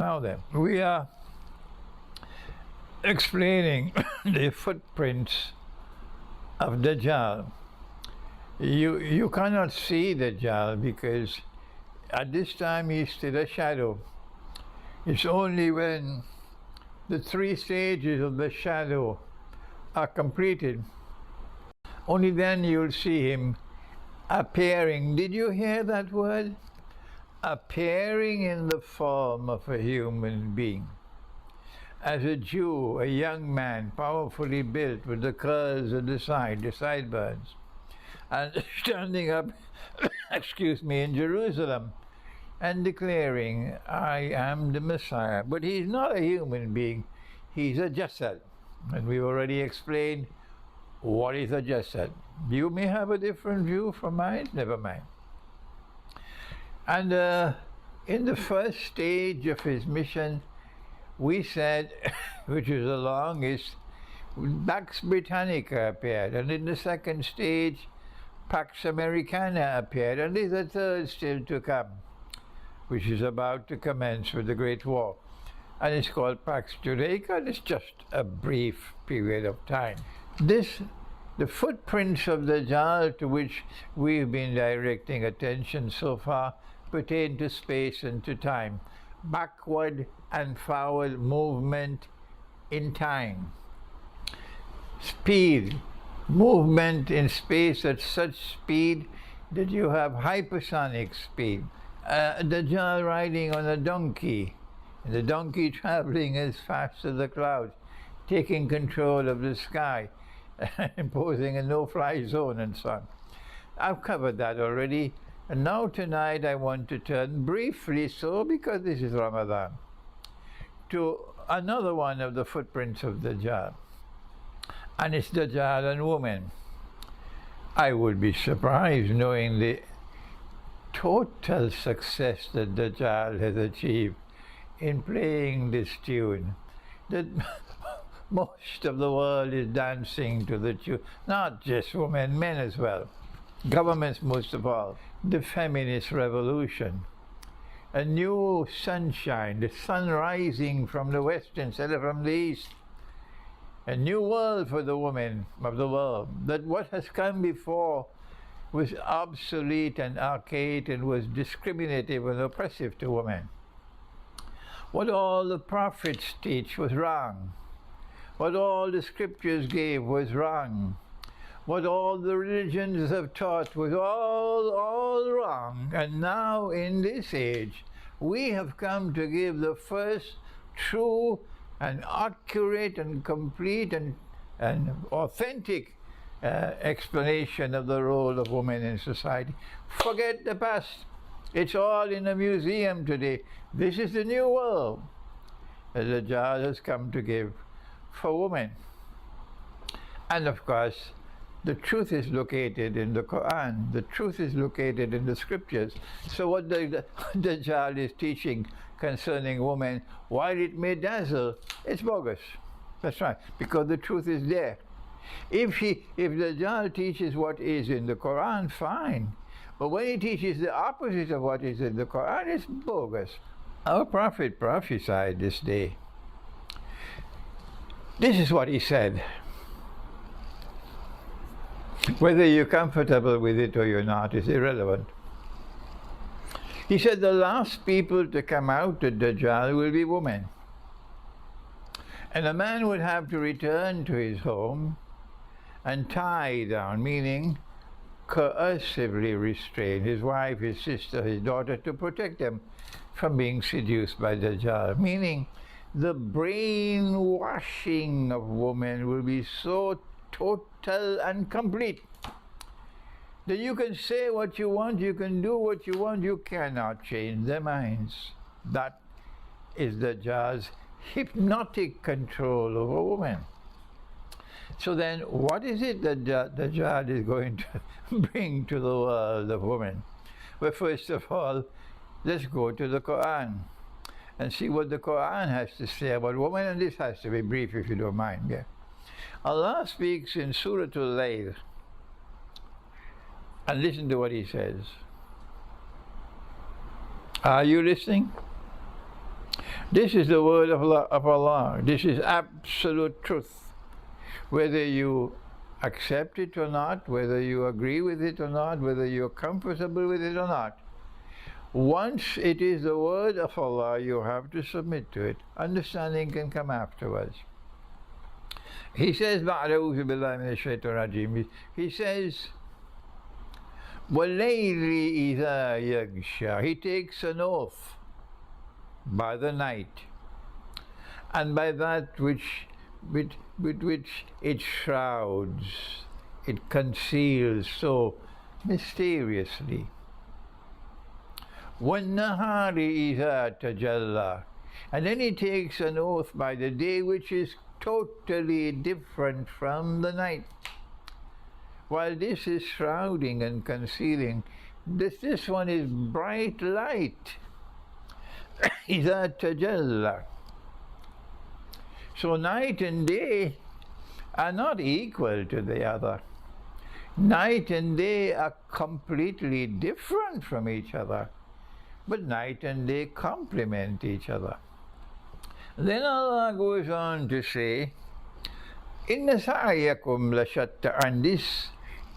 Now then, we are explaining the footprints of Dajjal. You cannot see Dajjal because at this time he's still a shadow. It's only when the 3 stages of the shadow are completed, only then you'll see him appearing. Did you hear that word? Appearing in the form of a human being. As a Jew, a young man, powerfully built with the curls at the sideburns, and standing up, excuse me, in Jerusalem and declaring, I am the Messiah. But he's not a human being, he's a Jasad. And we've already explained what is a Jasad. You may have a different view from mine, never mind. And in the first stage of his mission, we said, which is the longest, Pax Britannica appeared, and in the second stage, Pax Americana appeared, and there's a third still to come, which is about to commence with the Great War. And it's called Pax Judaica, and it's just a brief period of time. The footprints of the Dajjal to which we've been directing attention so far pertain to space and to time. Backward and forward movement in time. Speed, movement in space at such speed that you have hypersonic speed. Dajjal riding on a donkey, and the donkey traveling as fast as the clouds, taking control of the sky, imposing a no-fly zone and so on. I've covered that already, and now tonight I want to turn briefly, so because this is Ramadan, to another one of the footprints of Dajjal, and it's Dajjal and woman. I would be surprised knowing the total success that Dajjal has achieved in playing this tune, that most of the world is dancing to the tune, not just women, men as well, governments most of all. The feminist revolution, a new sunshine, the sun rising from the west instead of from the east, a new world for the women of the world, that what has come before was obsolete and archaic and was discriminative and oppressive to women. What all the prophets teach was wrong. What all the scriptures gave was wrong. What all the religions have taught was all wrong. And now in this age, we have come to give the first true and accurate and complete and authentic explanation of the role of women in society. Forget the past. It's all in a museum today. This is the new world that the Dajjal has come to give for women. And of course, the truth is located in the Quran. The truth is located in the scriptures. So what the Dajjal is teaching concerning women, while it may dazzle, it's bogus. That's right, because the truth is there. If the Dajjal teaches what is in the Quran, fine. But when he teaches the opposite of what is in the Quran, it's bogus. Our prophet prophesied this day. This is what he said. Whether you're comfortable with it or you're not is irrelevant. He said the last people to come out to Dajjal will be women. And a man would have to return to his home and tie down, meaning coercively restrain his wife, his sister, his daughter, to protect them from being seduced by Dajjal. Meaning the brainwashing of women will be so total and complete that you can say what you want, you can do what you want, you cannot change their minds. That is Dajjal's hypnotic control over women. So then, what is it that Dajjal is going to bring to the world of women? Well, first of all, let's go to the Quran and see what the Quran has to say about women, and this has to be brief if you don't mind. Yeah. Allah speaks in Surah Al-Layl, and listen to what he says. Are you listening? This is the word of Allah. This is absolute truth. Whether you accept it or not, whether you agree with it or not, whether you're comfortable with it or not, once it is the word of Allah, you have to submit to it. Understanding can come afterwards. He says, "Ba'a'udhu billahi minash shaitanir rajeem." He says, وَاللَّيْلِ إِذَا يَغْشَى. He takes an oath by the night and by that which with which it shrouds, it conceals so mysteriously. وَالنَّهَارِ إِذَا تَجَلَّى. And then he takes an oath by the day which is totally different from the night. While this is shrouding and concealing, this one is bright light. إِذَا تَجَلَّى. So night and day are not equal to the other. Night and day are completely different from each other, but night and day complement each other. Then Allah goes on to say, "Inna sa'yakum lashatta." And this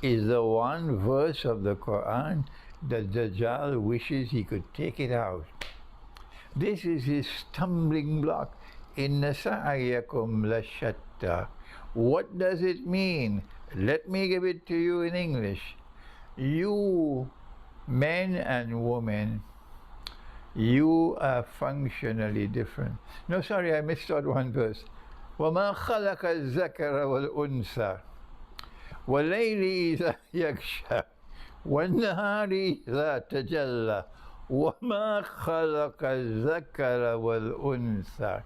is the one verse of the Quran that Dajjal wishes he could take it out. This is his stumbling block. Inna sa'yakum lashatta. What does it mean? Let me give it to you in English. You men and women, you are functionally different. No, sorry, I missed out one verse. وَمَا خَلَقَ الذَّكَرَ وَالْأُنْثَى وَاللَّيْلِ إِذَا يَغْشَى وَالنَّهَارِ إِذَا تَجَلَّى وَمَا خَلَقَ الذَّكَرَ وَالْأُنْثَى.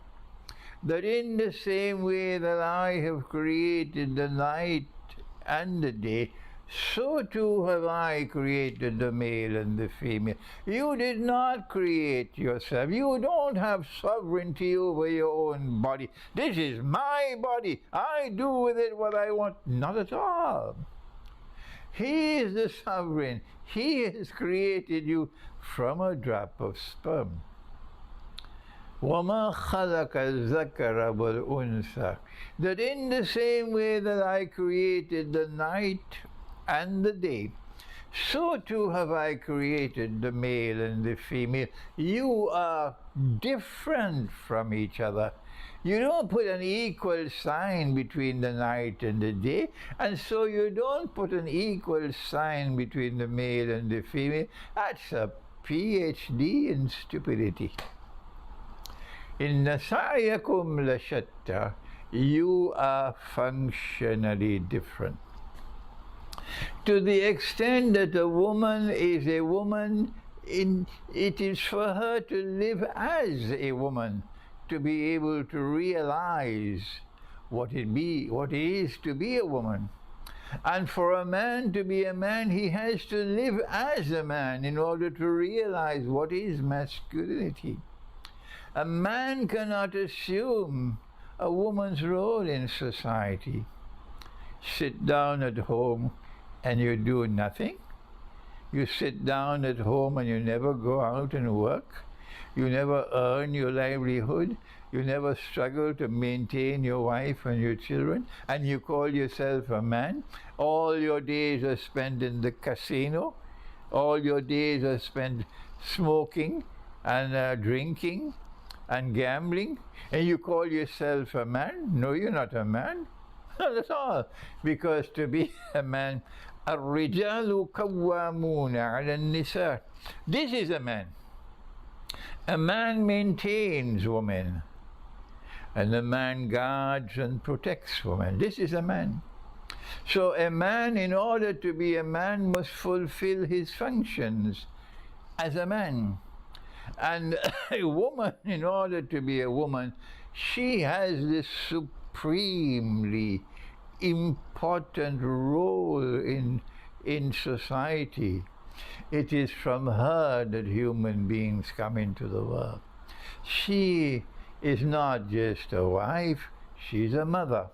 That in the same way that I have created the night and the day, so too have I created the male and the female. You did not create yourself. You don't have sovereignty over your own body. This is my body. I do with it what I want. Not at all. He is the sovereign. He has created you from a drop of sperm. وَمَا خَلَقَ الذَّكَرَ وَالْأُنْثَى. That in the same way that I created the night and the day, so too have I created the male and the female. You are different from each other. You don't put an equal sign between the night and the day, and so you don't put an equal sign between the male and the female. That's a PhD in stupidity. Inna sa'yakum lashatta. You are functionally different. To the extent that a woman is a woman, it is for her to live as a woman, to be able to realize what it is to be a woman. And for a man to be a man, he has to live as a man in order to realize what is masculinity. A man cannot assume a woman's role in society. Sit down at home and you do nothing. You sit down at home and you never go out and work. You never earn your livelihood. You never struggle to maintain your wife and your children. And you call yourself a man. All your days are spent in the casino. All your days are spent smoking and drinking and gambling. And you call yourself a man? No, you're not a man. Not at all. Because to be a man, الرجال قوامون على النساء. This is a man. A man maintains women, and a man guards and protects women. This is a man. So a man, in order to be a man, must fulfill his functions as a man. And a woman, in order to be a woman, she has this supremely important role in society. It is from her that human beings come into the world. She is not just a wife, she's a mother.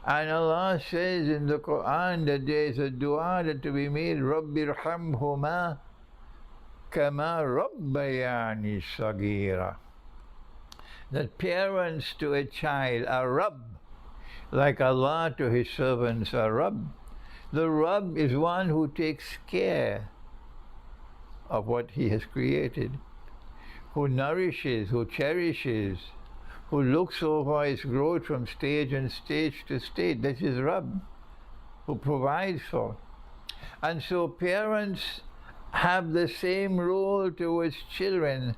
And Allah says in the Quran that there is a dua that to be made, رَبِّ ارْحَمْهُمَا كَمَا رَبَّيَانِي صَغِيرًا. That parents to a child are Rabb, like Allah to His servants are Rabb. The Rabb is one who takes care of what He has created, who nourishes, who cherishes, who looks over its growth from stage and stage to stage. This is Rabb, who provides for. And so parents have the same role towards children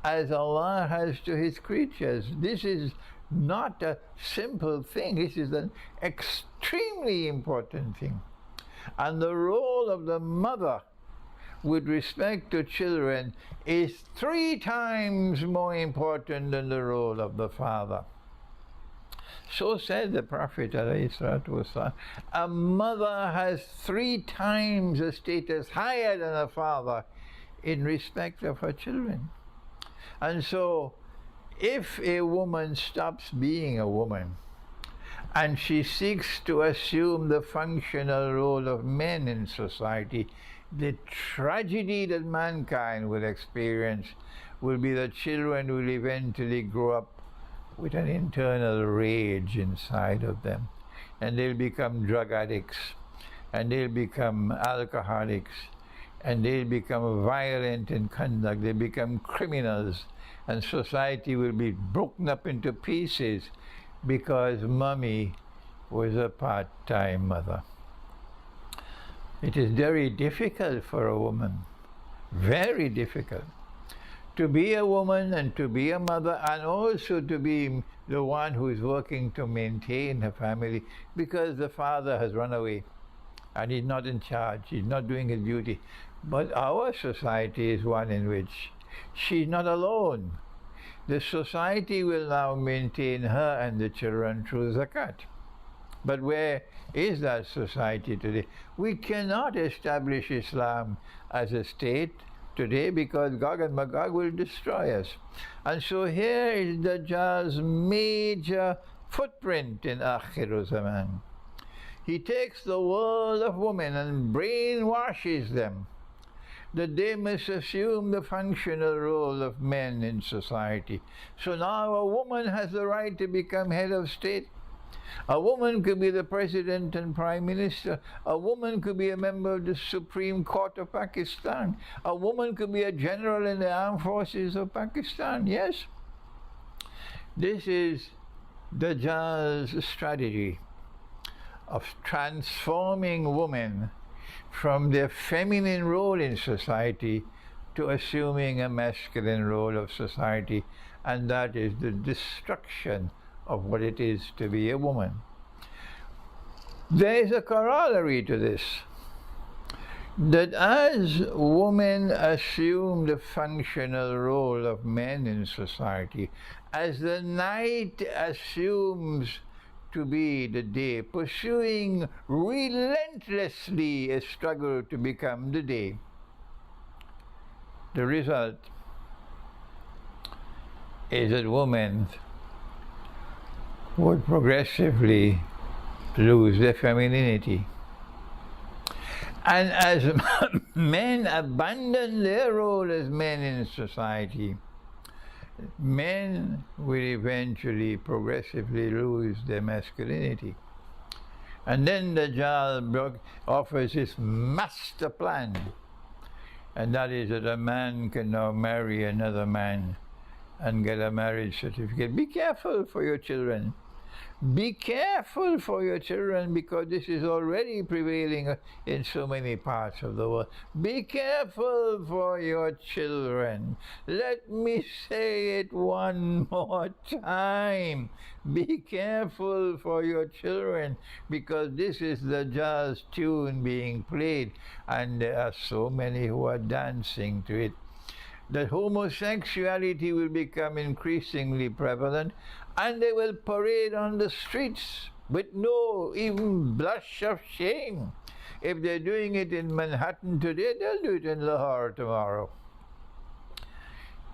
as Allah has to His creatures. This is not a simple thing. This is an extremely important thing. And the role of the mother with respect to children is 3 times more important than the role of the father. So said the Prophet ﷺ. A mother has 3 times a status higher than a father in respect of her children. And so if a woman stops being a woman and she seeks to assume the functional role of men in society, the tragedy that mankind will experience will be that children will eventually grow up with an internal rage inside of them, and they'll become drug addicts, and they'll become alcoholics, and they'll become violent in conduct, they'll become criminals, and society will be broken up into pieces because mommy was a part-time mother. It is very difficult for a woman, very difficult, to be a woman and to be a mother, and also to be the one who is working to maintain her family, because the father has run away and he's not in charge, he's not doing his duty. But our society is one in which she's not alone. The society will now maintain her and the children through zakat. But where is that society today? We cannot establish Islam as a state today because Gog and Magog will destroy us. And so here is Dajjal's major footprint in Akhiru Zaman. He takes the world of women and brainwashes them that they must assume the functional role of men in society. So now a woman has the right to become head of state. A woman could be the president and prime minister. A woman could be a member of the Supreme Court of Pakistan. A woman could be a general in the armed forces of Pakistan. Yes. This is Dajjal's strategy of transforming women from their feminine role in society to assuming a masculine role of society, and that is the destruction of what it is to be a woman. There is a corollary to this, that as women assume the functional role of men in society, as the night assumes to be the day, pursuing relentlessly a struggle to become the day, the result is that women would progressively lose their femininity. And as men abandon their role as men in society, men will eventually progressively lose their masculinity. And then Dajjal offers his master plan, and that is that a man can now marry another man and get a marriage certificate. Be careful for your children. Be careful for your children, because this is already prevailing in so many parts of the world. Be careful for your children. Let me say it one more time. Be careful for your children, because this is the Dajjal's tune being played, and there are so many who are dancing to it. That homosexuality will become increasingly prevalent, and they will parade on the streets with no even blush of shame. If they're doing it in Manhattan today, they'll do it in Lahore tomorrow.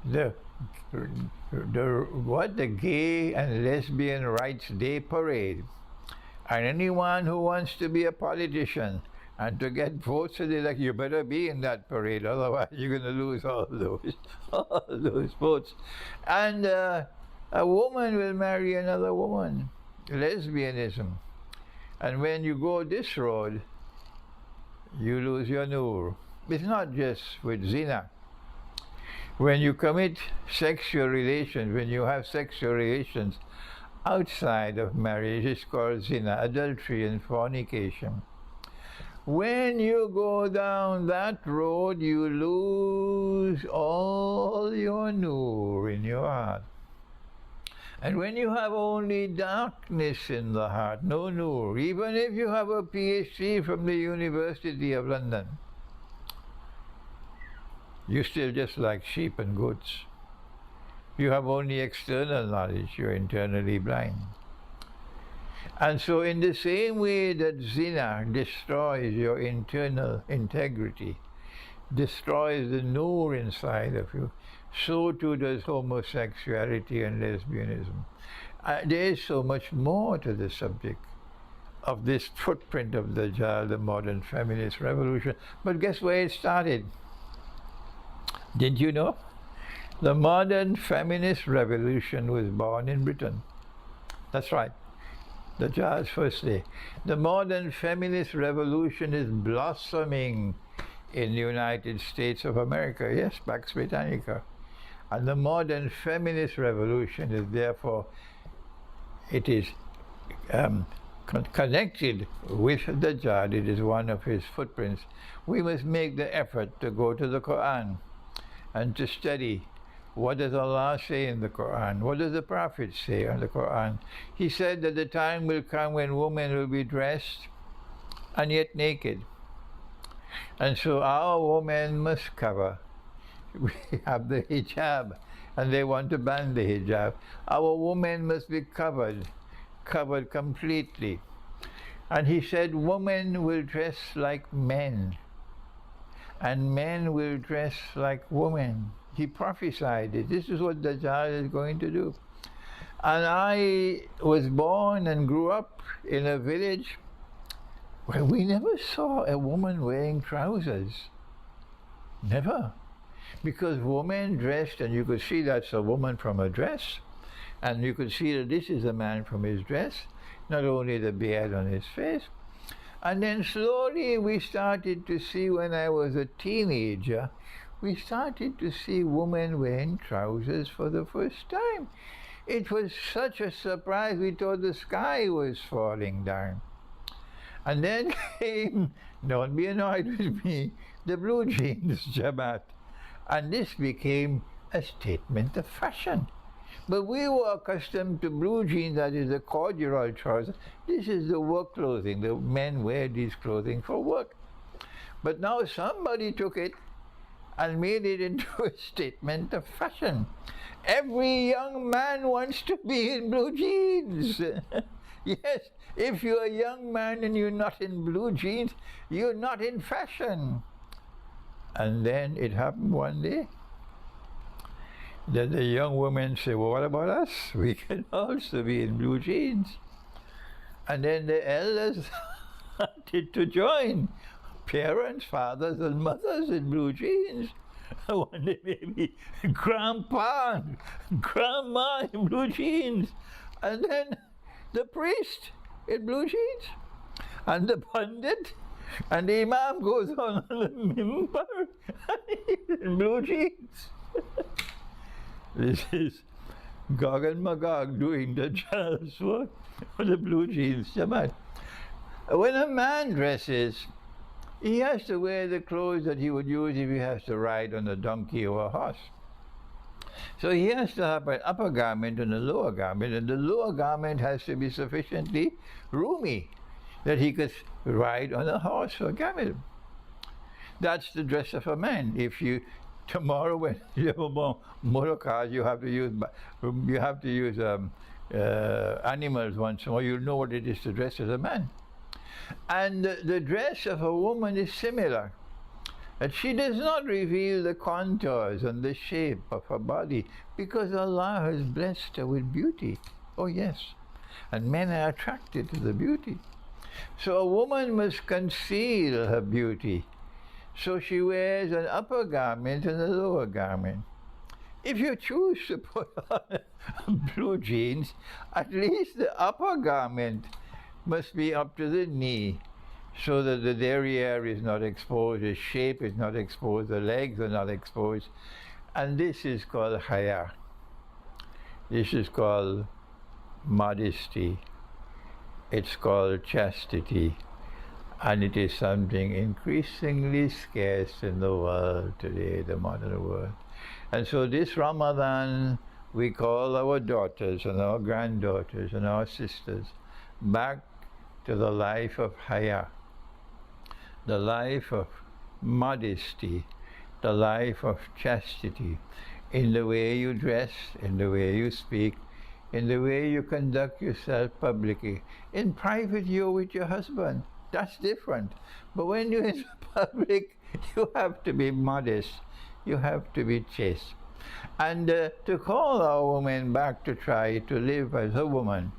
The Gay and Lesbian Rights Day parade. And anyone who wants to be a politician And to get votes, so they're like, you better be in that parade, otherwise you're going to lose all those votes. And a woman will marry another woman, lesbianism. And when you go this road, you lose your nur. It's not just with zina. When you commit sexual relations, when you have sexual relations outside of marriage, it's called zina, adultery and fornication. When you go down that road, you lose all your nur in your heart. And when you have only darkness in the heart, no nur, even if you have a PhD from the University of London, you're still just like sheep and goats. You have only external knowledge, you're internally blind. And so in the same way that zina destroys your internal integrity, destroys the nur inside of you, so too does homosexuality and lesbianism. There is so much more to the subject of this footprint of Dajjal, the modern feminist revolution. But guess where it started? Did you know? The modern feminist revolution was born in Britain. That's right. Dajjal's first day. The modern feminist revolution is blossoming in the United States of America. Yes, Pax Britannica. And the modern feminist revolution is therefore, it is connected with Dajjal. It is one of his footprints. We must make the effort to go to the Quran and to study what does Allah say in the Quran? What does the Prophet say in the Quran? He said that the time will come when women will be dressed and yet naked. And so our women must cover. We have the hijab, and they want to ban the hijab. Our women must be covered completely. And he said women will dress like men, and men will dress like women. He prophesied it. This is what Dajjal is going to do. And I was born and grew up in a village where we never saw a woman wearing trousers. Never. Because women dressed, and you could see that's a woman from a dress, and you could see that this is a man from his dress, not only the beard on his face. And then slowly we started to see, when I was a teenager, we started to see women wearing trousers for the first time. It was such a surprise, we thought the sky was falling down. And then came, don't be annoyed with me, the blue jeans Jamaat. And this became a statement of fashion. But we were accustomed to blue jeans, that is the corduroy trouser. This is the work clothing. The men wear these clothing for work. But now somebody took it and made it into a statement of fashion. Every young man wants to be in blue jeans. Yes, if you're a young man and you're not in blue jeans, you're not in fashion. And then it happened one day that the young women say, well, what about us? We can also be in blue jeans. And then the elders started to join. Parents, fathers and mothers in blue jeans. One day maybe grandpa and grandma in blue jeans. And then the priest in blue jeans. And the pundit and the imam goes on the mimbar in blue jeans. This is Gog and Magog doing Dajjal's work for the blue jeans Jamaat. When a man dresses, he has to wear the clothes that he would use if he has to ride on a donkey or a horse. So he has to have an upper garment and a lower garment, and the lower garment has to be sufficiently roomy that he could ride on a horse or camel. That's the dress of a man. If you tomorrow when you have motor cars, you have to use animals once more. You'll know what it is to dress as a man. And the dress of a woman is similar. That she does not reveal the contours and the shape of her body because Allah has blessed her with beauty. Oh yes. And men are attracted to the beauty. So a woman must conceal her beauty. So she wears an upper garment and a lower garment. If you choose to put on blue jeans, at least the upper garment must be up to the knee so that the derriere is not exposed, the shape is not exposed, the legs are not exposed. And this is called haya. This is called modesty. It's called chastity. And it is something increasingly scarce in the world today, the modern world. And so this Ramadan, we call our daughters and our granddaughters and our sisters back to the life of haya, the life of modesty, the life of chastity, in the way you dress, in the way you speak, in the way you conduct yourself publicly. In private, you're with your husband. That's different. But when you're in public, you have to be modest. You have to be chaste. And to call our women back to try to live as a woman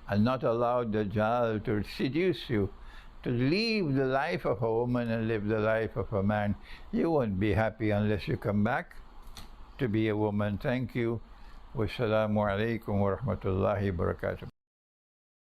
and not allow Dajjal to seduce you, to leave the life of a woman and live the life of a man. You won't be happy unless you come back to be a woman. Thank you. Wassalamu alaikum wa rahmatullahi wa barakatuh.